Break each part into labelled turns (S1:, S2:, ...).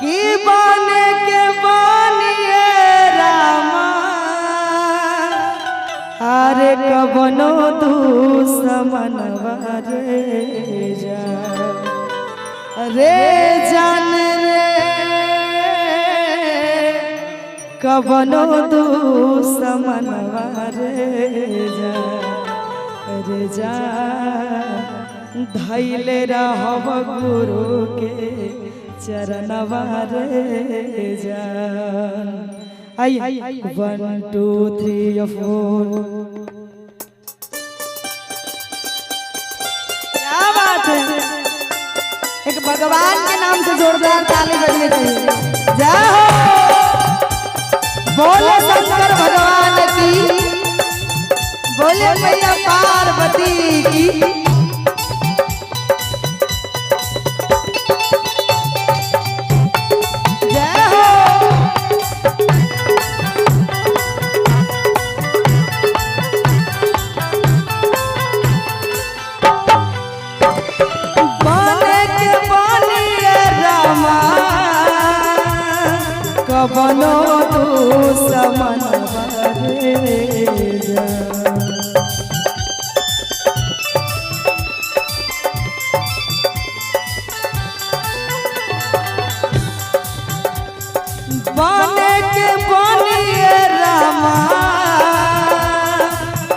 S1: कि बने के बनिए रामा अरे कबनो दुश्मनवा रे जा रे जान रे कबनो दुश्मनवा रे जा धैले रहब गुरु के चरणवा रे जान। आई 1 2 3 4 क्या बात है। एक भगवान के नाम से जोरदार ताली बजनी चाहिए। जय हो बोले शंकर भगवान की, बोले मैया पार्वती की। कबनो दुश्मनवा रे जा बने के बनिए रामा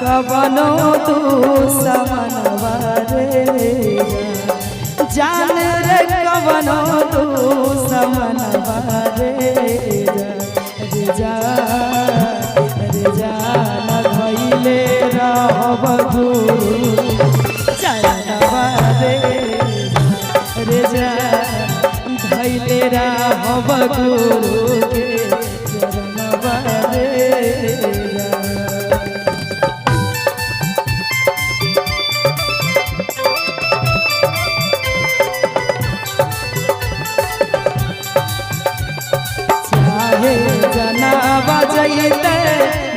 S1: कबनो दुश्मनवा रे जा जान रे कबनो दुश्मनवा रे जा न धैले रहब गुरु चरणवा रे जा धैले रहब गुरु के चरणवा रे जा। जनवा जैते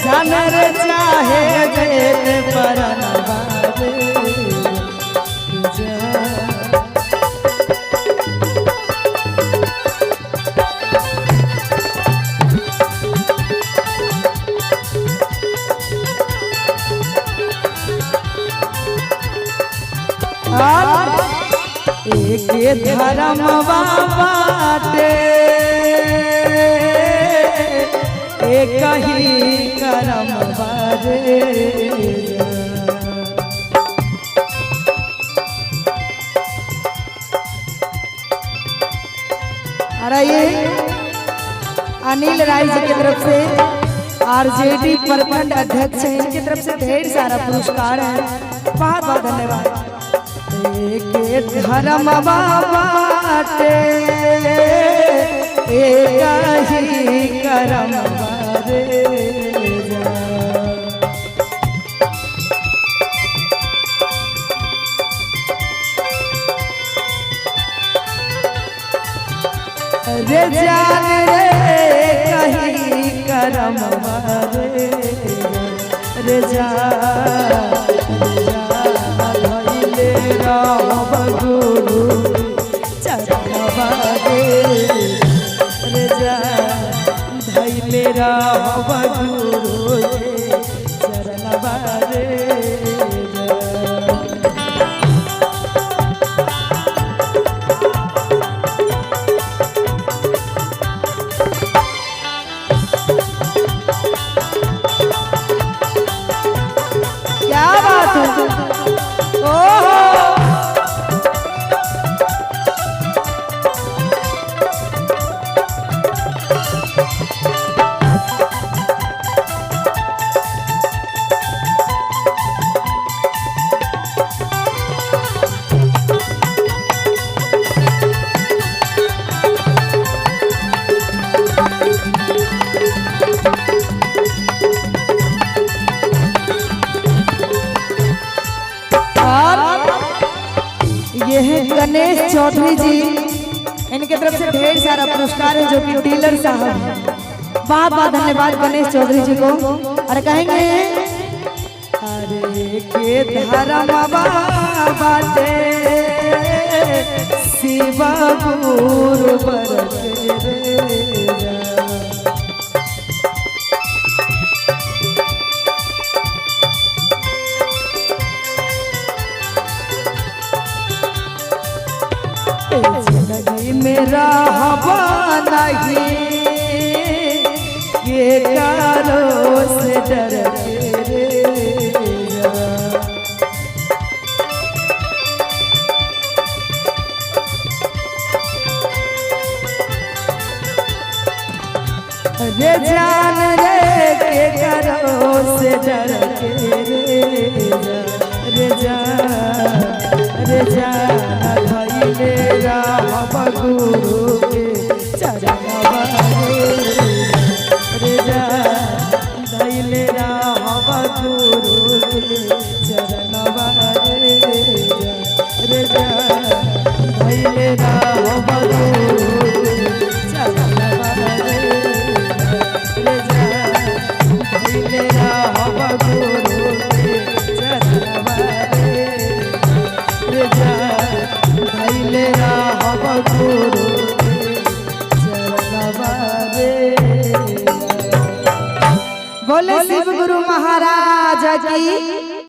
S1: जनर चाहे जैते परनवा रे जा। एक धर्मवा बाटे एक ही करम बारे अरे ये अनिल राय जी की तरफ से आरजेडी प्रखंड अध्यक्ष हैं, इनकी तरफ से ढेर सारा पुरस्कार है। बहुत बहुत धन्यवाद। एक धर्म बाटे एक ही करम बारे जा रे जान रे कहीं करम बारे रे जा धैले रहब गुरु चरणवा रे जा धैले रहब गुरु के चरणवा रे क्या बात है। ओहो ये है गणेश चौधरी जी, इनके तरफ से ढेर सारा पुरस्कार है जो कि डीलर साहब हैं। बहुत बहुत धन्यवाद गणेश चौधरी जी को। और कहेंगे अरे के धर्मवा बाटे शिव गुरु बर रहबा नहीं के करो से डर के रे रे जान रे के करो से डर के रे जान धइले रहब गुरु के चरणवा रे जान धइले रहब गुरु के चरणवा रे जान धइले रहब गुरु के चरणवा बोले शिव गुरु महाराज की।